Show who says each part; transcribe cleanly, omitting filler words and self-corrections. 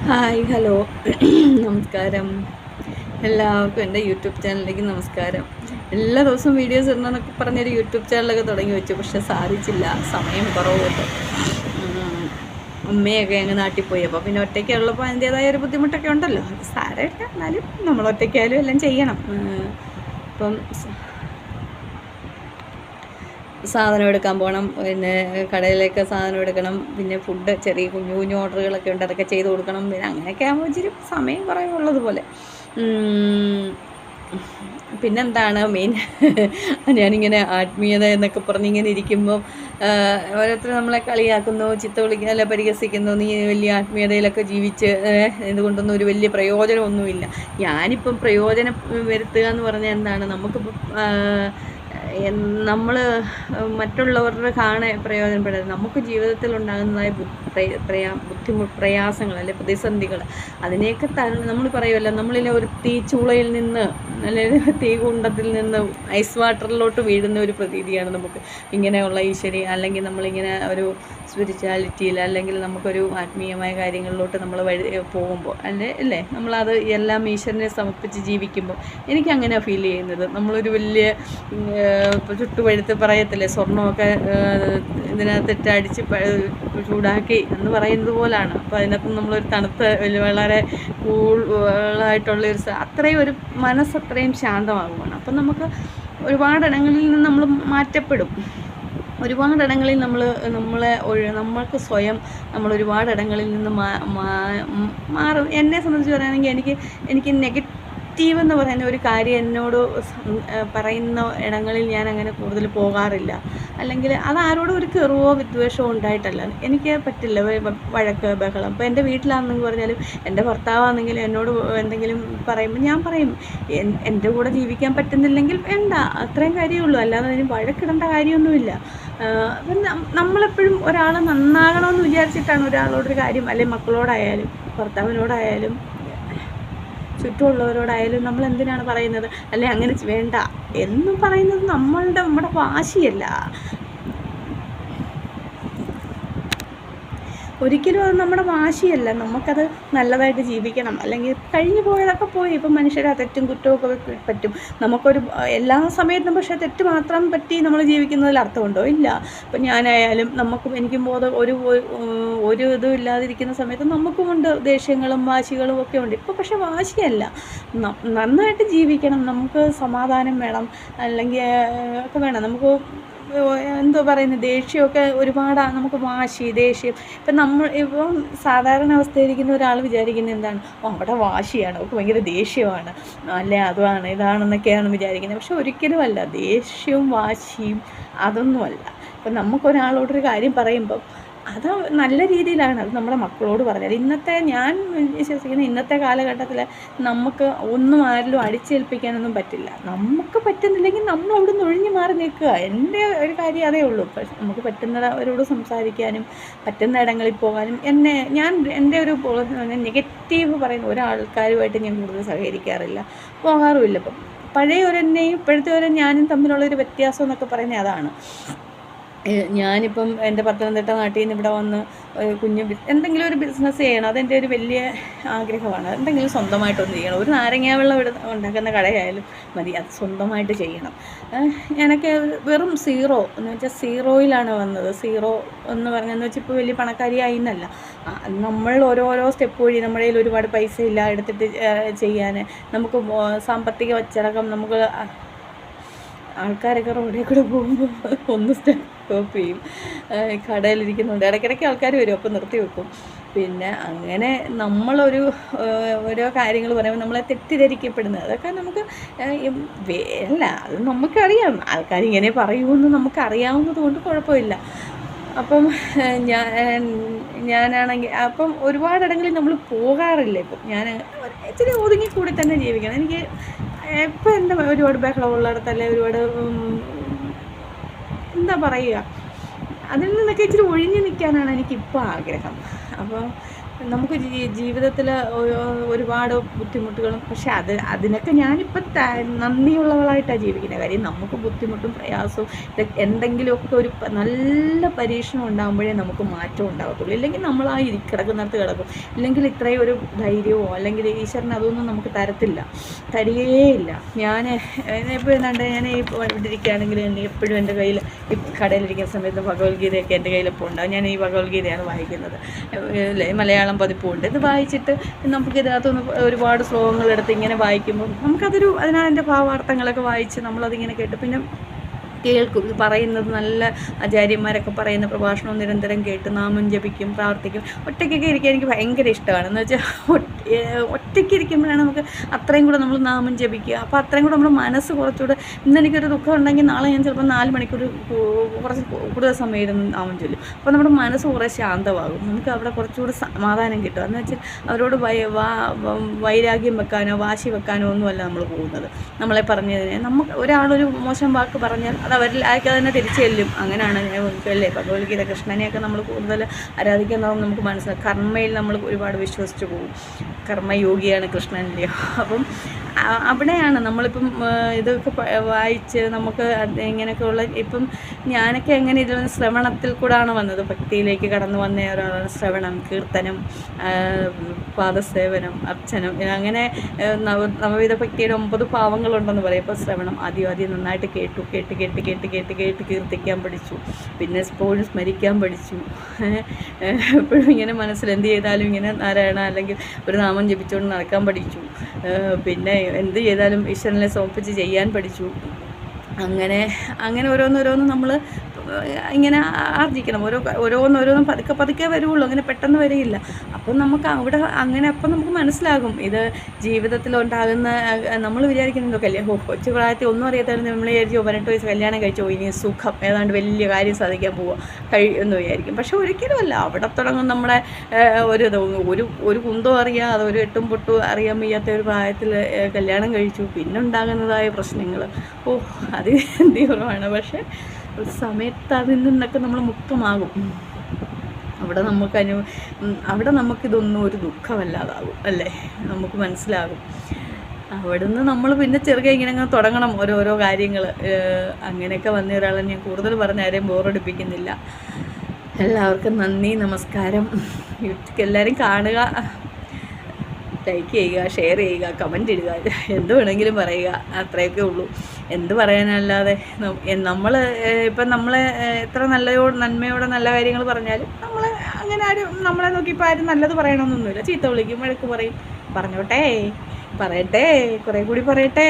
Speaker 1: Hi hello നമസ്കാരം. എല്ലാവർക്കും എൻ്റെ യൂട്യൂബ് ചാനലിലേക്ക് നമസ്കാരം. എല്ലാ ദിവസവും വീഡിയോസ് ഇടണമെന്നൊക്കെ പറഞ്ഞൊരു യൂട്യൂബ് ചാനലൊക്കെ തുടങ്ങി വെച്ചു, പക്ഷെ സാധിച്ചില്ല, സമയം കുറവുണ്ട്. അമ്മയൊക്കെ അങ്ങ് നാട്ടിൽ പോയി, അപ്പോൾ പിന്നെ ഒറ്റയ്ക്കുള്ളപ്പോൾ അതിൻ്റേതായ ഒരു ബുദ്ധിമുട്ടൊക്കെ ഉണ്ടല്ലോ. അത് സാരമില്ല, എന്നാലും നമ്മൾ ഒറ്റയ്ക്കായാലും എല്ലാം ചെയ്യണം. ഇപ്പം സാധനം എടുക്കാൻ പോകണം, പിന്നെ കടയിലേക്ക് സാധനം എടുക്കണം, പിന്നെ ഫുഡ് ചെറിയ കുഞ്ഞു കുഞ്ഞു ഓർഡറുകളൊക്കെ ഉണ്ട്, അതൊക്കെ ചെയ്ത് കൊടുക്കണം. പിന്നെ അങ്ങനെയൊക്കെ ആകുമ്പോൾ ഇച്ചിരി സമയം കുറവുള്ളതുപോലെ. പിന്നെന്താണ് മെയിൻ, ഞാനിങ്ങനെ ആത്മീയത എന്നൊക്കെ പറഞ്ഞിങ്ങനെ ഇരിക്കുമ്പോൾ ഓരോരുത്തർ നമ്മളെ കളിയാക്കുന്നു, ചിത്ത വിളിക്കുക, അല്ല പരിഹസിക്കുന്നു, നീ വലിയ ആത്മീയതയിലൊക്കെ ജീവിച്ച് ഇതുകൊണ്ടൊന്നും ഒരു വലിയ പ്രയോജനമൊന്നുമില്ല. ഞാനിപ്പം പ്രയോജനം വരുത്തുക എന്ന് പറഞ്ഞാൽ എന്താണ്, നമുക്കിപ്പം നമ്മൾ മറ്റുള്ളവരുടെ പ്രയോജനപ്പെടരുത്. നമുക്ക് ജീവിതത്തിൽ ഉണ്ടാകുന്നതായ പ്രയാസങ്ങൾ അല്ലെ പ്രതിസന്ധികൾ, അതിനെയൊക്കെ നമ്മൾ പറയുമല്ലോ, നമ്മളിലെ ഒരു തീച്ചൂളയിൽ നിന്ന് അല്ലെങ്കിൽ തീകുണ്ടത്തിൽ നിന്ന് ഐസ് വാട്ടറിലോട്ട് വീഴുന്ന ഒരു പ്രതീതിയാണ് നമുക്ക് ഇങ്ങനെയുള്ള ഈശ്വരി, അല്ലെങ്കിൽ നമ്മളിങ്ങനെ ഒരു സ്പിരിച്വാലിറ്റിയിൽ, അല്ലെങ്കിൽ നമുക്കൊരു ആത്മീയമായ കാര്യങ്ങളിലോട്ട് നമ്മൾ പോകുമ്പോൾ അല്ലേ നമ്മളത് എല്ലാം ഈശ്വരനെ സമർപ്പിച്ച് ജീവിക്കുമ്പോൾ എനിക്കങ്ങനെ ഫീൽ ചെയ്യുന്നത്. നമ്മളൊരു വലിയ ചുട്ടുപഴുത്ത് പറയത്തില്ലേ, സ്വർണ്ണമൊക്കെ ഇതിനകത്തിട്ട് അടിച്ച് ചൂടാക്കി എന്ന് പറയുന്നത് പോലാണ്. അപ്പോൾ അതിനകത്ത് നമ്മളൊരു തണുത്ത വളരെ കൂളായിട്ടുള്ളൊരു അത്രയും ഒരു മനസ്സത്രയും ശാന്തമാകുവാണ്. അപ്പം നമുക്ക് ഒരുപാടിടങ്ങളിൽ നിന്ന് നമ്മൾ മാറ്റപ്പെടും. ഒരുപാടിടങ്ങളിൽ നമ്മൾക്ക് സ്വയം നമ്മൾ ഒരുപാടിടങ്ങളിൽ നിന്ന് മാറും. എന്നെ സംബന്ധിച്ച് പറയുകയാണെങ്കിൽ എനിക്ക് നെഗറ്റീവ് എന്ന് പറയുന്ന ഒരു കാര്യം എന്നോട് പറയുന്ന ഇടങ്ങളിൽ ഞാൻ അങ്ങനെ കൂടുതൽ പോകാറില്ല. അല്ലെങ്കിൽ അത് ആരോടും ഒരു കെറുവോ വിദ്വേഷമോ ഉണ്ടായിട്ടല്ല, എനിക്ക് പറ്റില്ല വഴക്ക് ബഹളം. ഇപ്പോൾ എൻ്റെ വീട്ടിലാണെന്നെങ്കിൽ പറഞ്ഞാലും എൻ്റെ ഭർത്താവാണെങ്കിലും എന്നോട് എന്തെങ്കിലും പറയുമ്പോൾ ഞാൻ പറയും, എൻ്റെ കൂടെ ജീവിക്കാൻ പറ്റുന്നില്ലെങ്കിൽ വേണ്ട, അത്രയും കാര്യമുള്ളൂ, അല്ലാതെ അതിന് വഴക്കിടേണ്ട കാര്യമൊന്നുമില്ല. നമ്മളെപ്പോഴും ഒരാൾ നന്നാകണമെന്ന് വിചാരിച്ചിട്ടാണ് ഒരാളോടൊരു കാര്യം, അല്ലെങ്കിൽ മക്കളോടായാലും ഭർത്താവിനോടായാലും ചുറ്റുമുള്ളവരോടായാലും നമ്മൾ എന്തിനാണ് പറയുന്നത്, അല്ലെ അങ്ങനെ വേണ്ട എന്നും പറയുന്നത് നമ്മുടെ വാശിയല്ല. ഒരിക്കലും അത് നമ്മുടെ വാശിയല്ല. നമുക്കത് നല്ലതായിട്ട് ജീവിക്കണം, അല്ലെങ്കിൽ കഴിഞ്ഞു പോയതൊക്കെ പോയി. ഇപ്പം മനുഷ്യരെ തെറ്റും കുറ്റമൊക്കെ പറ്റും. നമുക്കൊരു എല്ലാ സമയത്തും പക്ഷേ തെറ്റ് മാത്രം പറ്റി നമ്മൾ ജീവിക്കുന്നതിൽ അർത്ഥമുണ്ടോ? ഇല്ല. ഇപ്പം ഞാനായാലും എനിക്കും ഒരു ഇതും ഇല്ലാതിരിക്കുന്ന സമയത്ത് നമുക്കുമുണ്ട് ദേഷ്യങ്ങളും വാശികളും ഒക്കെ ഉണ്ട്. ഇപ്പോൾ പക്ഷേ വാശിയല്ല, നന്നായിട്ട് ജീവിക്കണം, നമുക്ക് സമാധാനം വേണം, അല്ലെങ്കിൽ ഒക്കെ വേണം. നമുക്ക് എന്തോ പറയുന്നത്, ദേഷ്യമൊക്കെ ഒരുപാട് നമുക്ക് ദേഷ്യം. ഇപ്പം സാധാരണ അവസ്ഥയിരിക്കുന്ന ഒരാൾ വിചാരിക്കുന്നത് എന്താണ്, അവിടെ വാശിയാണ്, അവർക്ക് ഭയങ്കര ദേഷ്യമാണ്, അല്ലെ അതാണ് ഇതാണെന്നൊക്കെയാണ് വിചാരിക്കുന്നത്. പക്ഷെ ഒരിക്കലും അല്ല. ദേഷ്യവും വാശിയും അതൊന്നുമല്ല. ഇപ്പം നമുക്കൊരാളോടൊരു കാര്യം പറയുമ്പം അത് നല്ല രീതിയിലാണ് അത് നമ്മുടെ മക്കളോട് പറഞ്ഞാൽ. ഞാൻ വിശ്വസിക്കുന്ന ഇന്നത്തെ കാലഘട്ടത്തിൽ നമുക്ക് ഒന്നും ആരിലും അടിച്ചേൽപ്പിക്കാനൊന്നും പറ്റില്ല. നമുക്ക് പറ്റുന്നില്ലെങ്കിൽ നമ്മൾ അവിടെ നിന്ന് ഒഴിഞ്ഞു മാറി നിൽക്കുക. എൻ്റെ ഒരു കാര്യം അതേ ഉള്ളൂ. പക്ഷെ നമുക്ക് പറ്റുന്നവരോട് സംസാരിക്കാനും പറ്റുന്ന ഇടങ്ങളിൽ പോകാനും എൻ്റെ ഒരു നെഗറ്റീവ് പറയുന്ന ഒരാൾക്കാരുമായിട്ട് ഞാൻ കൂടുതൽ സഹകരിക്കാറില്ല, പോകാറുമില്ല. ഇപ്പം പഴയ ഇപ്പോഴത്തെ ഞാനും തമ്മിലുള്ളൊരു വ്യത്യാസം എന്നൊക്കെ പറയുന്നത് അതാണ്. ഞാനിപ്പം എൻ്റെ പത്തനംതിട്ട നാട്ടിൽ നിന്ന് ഇവിടെ വന്ന് എന്തെങ്കിലും ഒരു ബിസിനസ് ചെയ്യണം, അതെൻ്റെ ഒരു വലിയ ആഗ്രഹമാണ്. എന്തെങ്കിലും സ്വന്തമായിട്ടൊന്ന് ചെയ്യണം. ഒരു നാരങ്ങ വെള്ളം ഉണ്ടാക്കുന്ന കടയായാലും മതി, അത് സ്വന്തമായിട്ട് ചെയ്യണം. ഞാനൊക്കെ വെറും സീറോ എന്ന് വെച്ചാൽ സീറോയിലാണ് വന്നത്. സീറോ എന്ന് പറഞ്ഞതെന്ന് വെച്ചാൽ ഇപ്പോൾ വലിയ പണക്കാരിയായി എന്നല്ല, നമ്മൾ ഓരോരോ സ്റ്റെപ്പ് വഴി നമ്മുടെ കയ്യിൽ ഒരുപാട് പൈസ ഇല്ല എടുത്തിട്ട് ചെയ്യാൻ. നമുക്ക് സാമ്പത്തിക വച്ചടക്കം, നമുക്ക് ആൾക്കാരൊക്കെ റോഡിൽ കൂടെ പോകുമ്പോൾ ഒന്ന് സ്റ്റോപ്പ് ചെയ്യും, കടയിലിരിക്കുന്നുണ്ട്, ഇടയ്ക്കിടയ്ക്ക് ആൾക്കാർ വരും, അപ്പോൾ നിർത്തി വെക്കും. പിന്നെ അങ്ങനെ ഓരോ കാര്യങ്ങൾ പറയുമ്പോൾ നമ്മളെ തെറ്റിദ്ധരിക്കപ്പെടുന്നത്, അതൊക്കെ നമുക്ക് അല്ല, അത് നമുക്കറിയാം, ആൾക്കാരിങ്ങനെ പറയുമെന്ന് നമുക്കറിയാവുന്നത് കൊണ്ട് കുഴപ്പമില്ല. അപ്പം ഞാനാണെങ്കിൽ അപ്പം ഒരുപാടിടങ്ങളിൽ നമ്മൾ പോകാറില്ല. ഇപ്പം ഞാൻ ഇച്ചിരി ഒതുങ്ങിക്കൂടി തന്നെ ജീവിക്കണം. എനിക്ക് ഇപ്പം എൻ്റെ ഒരുപാട് ബഹളമുള്ളിടത്തല്ലേ, ഒരുപാട് എന്താ പറയുക, അതിൽ നിന്നൊക്കെ ഇച്ചിരി ഒഴിഞ്ഞു നിൽക്കാനാണ് എനിക്കിപ്പോൾ ആഗ്രഹം. അപ്പോൾ നമുക്ക് ജീവിതത്തിൽ ഒരുപാട് ബുദ്ധിമുട്ടുകളും, പക്ഷെ അതിനൊക്കെ ഞാനിപ്പോൾ നന്ദിയുള്ളവളായിട്ടാണ് ജീവിക്കുന്നത്. കാര്യം നമുക്ക് ബുദ്ധിമുട്ടും പ്രയാസവും എന്തെങ്കിലുമൊക്കെ ഒരു നല്ല പരീക്ഷണം ഉണ്ടാകുമ്പോഴേ നമുക്ക് മാറ്റം ഉണ്ടാകത്തുള്ളൂ. ഇല്ലെങ്കിൽ നമ്മൾ ആ കിടക്കുന്നിടത്ത് കിടക്കും. ഇല്ലെങ്കിൽ ഇത്രയും ഒരു ധൈര്യമോ അല്ലെങ്കിൽ ഈശ്വരൻ അതൊന്നും നമുക്ക് തരികേയില്ല. ഞാൻ ഇപ്പോൾ എന്താണ്ട് ഞാൻ ഈ ഇവിടെ ഇരിക്കുകയാണെങ്കിൽ എപ്പോഴും എൻ്റെ കയ്യിൽ ഈ കടയിലിരിക്കുന്ന സമയത്ത് ഭഗവത്ഗീതയൊക്കെ എൻ്റെ കയ്യിലിപ്പോൾ ഉണ്ടാകും. ഞാൻ ഈ ഭഗവത്ഗീതയാണ് വായിക്കുന്നത്, മലയാളം പതിപ്പുണ്ട്. ഇത് വായിച്ചിട്ട് നമുക്ക് ഇതിനകത്തുനിന്ന് ഒരുപാട് ശ്ലോകങ്ങളെടുത്ത് ഇങ്ങനെ വായിക്കുമ്പോൾ അതിനാണ് എൻ്റെ ഭാവാർത്ഥങ്ങളൊക്കെ വായിച്ച് നമ്മളതിങ്ങനെ കേട്ട് പിന്നെ കേൾക്കും. പറയുന്നത് നല്ല ആചാര്യന്മാരൊക്കെ പറയുന്ന പ്രഭാഷണം നിരന്തരം കേട്ട് നാമം ജപിക്കും, പ്രാർത്ഥിക്കും. ഒറ്റയ്ക്കൊക്കെ ഇരിക്കാൻ എനിക്ക് ഭയങ്കര ഇഷ്ടമാണ്. എന്ന് വെച്ചാൽ ഒറ്റയ്ക്ക് ഇരിക്കുമ്പോഴാണ് നമുക്ക് അത്രയും കൂടെ നമ്മൾ നാമം ജപിക്കുക. അപ്പോൾ അത്രയും കൂടെ നമ്മുടെ മനസ്സ് കുറച്ചുകൂടെ, ഇന്നെനിക്കൊരു ദുഃഖം ഉണ്ടെങ്കിൽ നാളെ ഞാൻ ചിലപ്പോൾ 4 മണിക്കൂർ കുറച്ച് കൂടുതൽ സമയം ഇരുന്ന് നാമം ചൊല്ലും. അപ്പോൾ നമ്മുടെ മനസ്സ് കുറേ ശാന്തമാകും. നമുക്ക് അവിടെ കുറച്ചുകൂടി സമാധാനം കിട്ടും. എന്ന് വെച്ചാൽ അവരോട് വൈരാഗ്യം വെക്കാനോ വാശി വെക്കാനോ ഒന്നുമല്ല നമ്മൾ പോകുന്നത്. നമ്മളെ പറഞ്ഞതിന് നമുക്ക് ഒരാളൊരു മോശം വാക്ക് പറഞ്ഞാൽ അവരിൽ ആയിരിക്കും തന്നെ തിരിച്ചു ചെല്ലും. അങ്ങനെയാണ് അല്ലേ ഭഗവത്ഗീത. കൃഷ്ണനെയൊക്കെ നമ്മൾ കൂടുതൽ ആരാധിക്കുന്നതും നമുക്ക് മനസ്സിലാക്കും. കർമ്മയിൽ നമ്മൾ ഒരുപാട് വിശ്വസിച്ച് പോകും. കർമ്മയോഗിയാണ് കൃഷ്ണൻ്റെയോ. അപ്പം അവിടെയാണ് നമ്മളിപ്പം ഇതൊക്കെ വായിച്ച് നമുക്ക് ഇങ്ങനെയൊക്കെയുള്ള ഇപ്പം ഞാനൊക്കെ എങ്ങനെ ഇതിൽ ശ്രവണത്തിൽ കൂടാണ് വന്നത്. ഭക്തിയിലേക്ക് കടന്നു വന്ന ഒരാളാണ്. ശ്രവണം, കീർത്തനം, പാദസേവനം, അർച്ചനം, അങ്ങനെ നവവിധ ഭക്തിയുടെ 9 ഭാവങ്ങളുണ്ടെന്ന് പറയും. ഇപ്പോൾ ശ്രവണം ആദ്യം നന്നായിട്ട് കേട്ട് കീർത്തിക്കാൻ പഠിച്ചു. പിന്നെ എപ്പോഴും സ്മരിക്കാൻ പഠിച്ചു. എപ്പോഴും ഇങ്ങനെ മനസ്സിൽ എന്ത് ചെയ്താലും ഇങ്ങനെ നാരായണ അല്ലെങ്കിൽ ഒരു നാമം ജപിച്ചുകൊണ്ട് നടക്കാൻ പഠിച്ചു. പിന്നെ എന്ത് ചെയ്താലും ഈശ്വരനെ സമർപ്പിച്ച് ചെയ്യാൻ പഠിച്ചു. അങ്ങനെ ഓരോന്നോരോന്നും നമ്മൾ ഇങ്ങനെ ആർജിക്കണം. ഓരോന്നോരോന്നും പതുക്കെ വരുള്ളൂ. അങ്ങനെ പെട്ടെന്ന് വരികയില്ല. അപ്പം നമുക്ക് അവിടെ അപ്പം നമുക്ക് മനസ്സിലാകും ഇത് ജീവിതത്തിലുണ്ടാകുന്ന. നമ്മൾ വിചാരിക്കുന്നുണ്ടോ കൊച്ചു പ്രായത്തിൽ ഒന്നും അറിയാത്തവരും നമ്മൾ വിചാരിച്ചു 18 വയസ്സ് കല്യാണം കഴിച്ചോ ഇനി സുഖം ഏതാണ്ട് വലിയ കാര്യം സാധിക്കാൻ കഴിയുമെന്ന് വിചാരിക്കും. പക്ഷെ ഒരിക്കലുമല്ല. അവിടെ തുടങ്ങും നമ്മുടെ ഒരു കുന്തവും അറിയാതെ ഒരു എട്ടും പൊട്ടും അറിയാൻ വയ്യാത്ത ഒരു പ്രായത്തിൽ കല്യാണം കഴിച്ചു. പിന്നെ ഉണ്ടാകുന്നതായ പ്രശ്നങ്ങൾ അത് തീവ്രമാണ്. പക്ഷേ ഒരു സമയത്ത് അതിൽ നിന്നൊക്കെ നമ്മൾ മുക്തമാകും. അവിടെ നമുക്കിതൊന്നും ഒരു ദുഃഖമല്ലാതാകും അല്ലേ, നമുക്ക് മനസ്സിലാകും. അവിടുന്ന് നമ്മൾ പിന്നെ ഇങ്ങനെ തുടങ്ങണം ഓരോരോ കാര്യങ്ങൾ. അങ്ങനെയൊക്കെ വന്ന ഒരാളെ ഞാൻ കൂടുതൽ പറഞ്ഞ ആരെയും ബോറടിപ്പിക്കുന്നില്ല. എല്ലാവർക്കും നന്ദി, നമസ്കാരം. എല്ലാവരും കാണുക, ലൈക്ക് ചെയ്യുക, ഷെയർ ചെയ്യുക, കമൻ്റ് ഇടുക, എന്ത് വേണമെങ്കിലും പറയുക. അത്രയൊക്കെ ഉള്ളൂ. എന്ത് പറയാനല്ലാതെ ഇപ്പം നമ്മളെ എത്ര നന്മയോടെ നല്ല കാര്യങ്ങൾ പറഞ്ഞാലും അങ്ങനെ ആരും നമ്മളെ നോക്കിയപ്പോൾ ആരും നല്ലത് പറയണമെന്നൊന്നുമില്ല. ചീത്ത വിളിക്കും, വഴക്ക് പറയും. പറയട്ടെ, കുറേ കൂടി പറയട്ടെ.